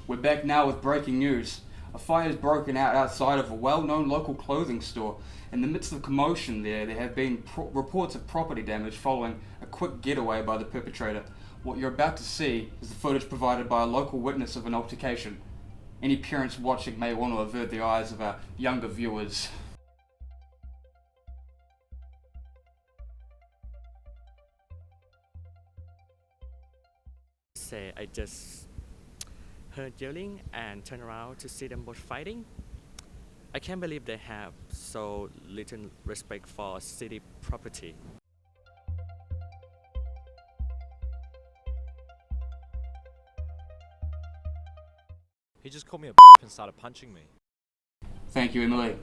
We're back now with breaking news. A fire has broken out outside of a well-known local clothing store. In the midst of commotion there have been reports of property damage following a quick getaway by the perpetrator. What you're about to see is the footage provided by a local witness of an altercation. Any parents watching may want to avert the eyes of our younger viewers. I just heard yelling and turned around to see them both fighting. I can't believe they have so little respect for city property. He just called me a and started punching me. Thank you, Emily.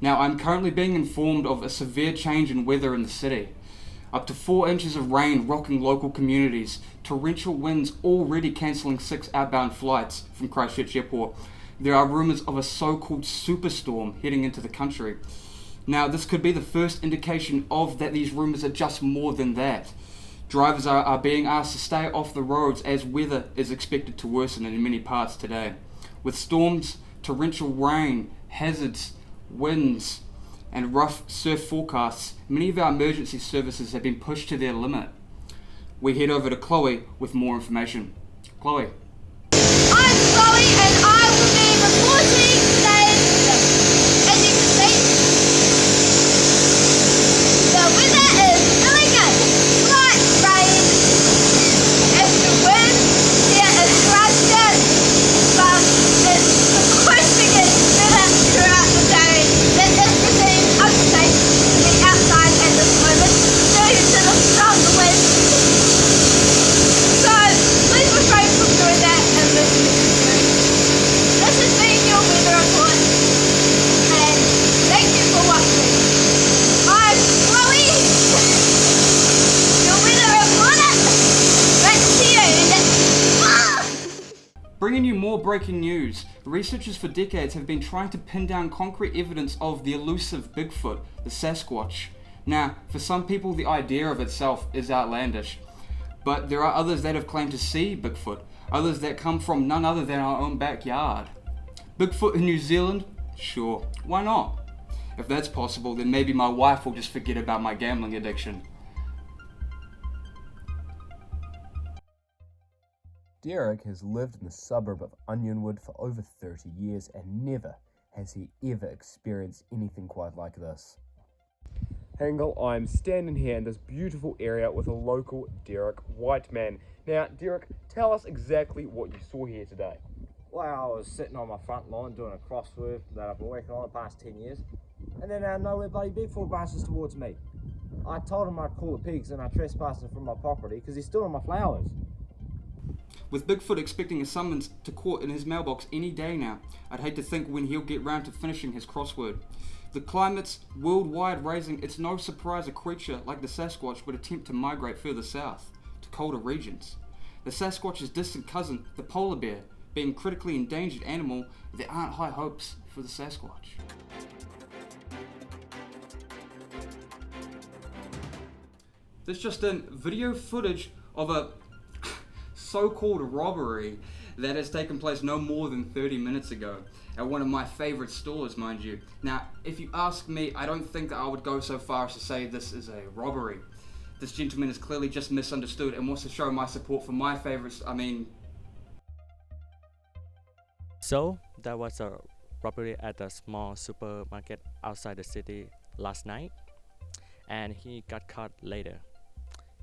Now, I'm currently being informed of a severe change in weather in the city. Up to 4 inches of rain rocking local communities, torrential winds already cancelling 6 outbound flights from Christchurch Airport. There are rumours of a so-called superstorm heading into the country. Now, this could be the first indication of that these rumours are just more than that. Drivers are being asked to stay off the roads as weather is expected to worsen in many parts today. With storms, torrential rain, hazards, winds, and rough surf forecasts, many of our emergency services have been pushed to their limit. We head over to Chloe with more information. Chloe. I'm Chloe and I will be reporting today's weather. As you can see, the weather is really good. Light rain. As the wind here is Christchurch, but it's pushing it better throughout the day. That is presumed unsafe to be outside at this moment due to the strong wind. So please refrain from doing that unless necessary. This has been your weather report, and thank you for watching. I'm Chloe, your weather reporter. Back to you. Bringing you more breaking news. Researchers for decades have been trying to pin down concrete evidence of the elusive Bigfoot, the Sasquatch. Now, for some people the idea of itself is outlandish, but there are others that have claimed to see Bigfoot, others that come from none other than our own backyard. Bigfoot in New Zealand? Sure, why not? If that's possible, then maybe my wife will just forget about my gambling addiction. Derek has lived in the suburb of Onionwood for over 30 years and never has he ever experienced anything quite like this. Hangle, I'm standing here in this beautiful area with a local Derek Whiteman. Now, Derek, tell us exactly what you saw here today. Well, I was sitting on my front lawn doing a crossword that I've been working on the past 10 years, and then out of nowhere, bloody Bigfoot bounces towards me. I told him I'd call the pigs and I trespassed him from my property because he's stood on my flowers. With Bigfoot expecting a summons to court in his mailbox any day now, I'd hate to think when he'll get round to finishing his crossword. The climate's worldwide raising, it's no surprise a creature like the Sasquatch would attempt to migrate further south, to colder regions. The Sasquatch's distant cousin, the polar bear, being a critically endangered animal, there aren't high hopes for the Sasquatch. This just in, video footage of a so-called robbery that has taken place no more than 30 minutes ago at one of my favourite stores, mind you. Now, if you ask me, I don't think that I would go so far as to say this is a robbery. This gentleman is clearly just misunderstood and wants to show my support for my favourites. So there was a robbery at a small supermarket outside the city last night, and he got caught later.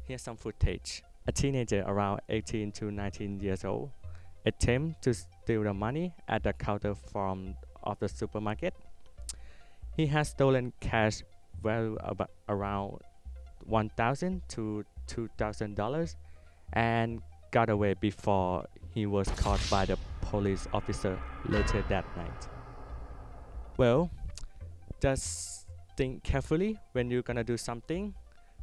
Here's some footage. A teenager around 18 to 19 years old attempted to steal the money at the counter of the supermarket. He has stolen cash value about around $1,000 to $2,000 and got away before he was caught by the police officer later that night. Well, just think carefully when you're gonna do something,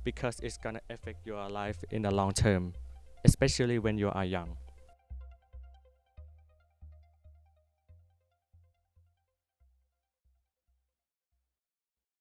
because it's gonna affect your life in the long term, especially when you are young.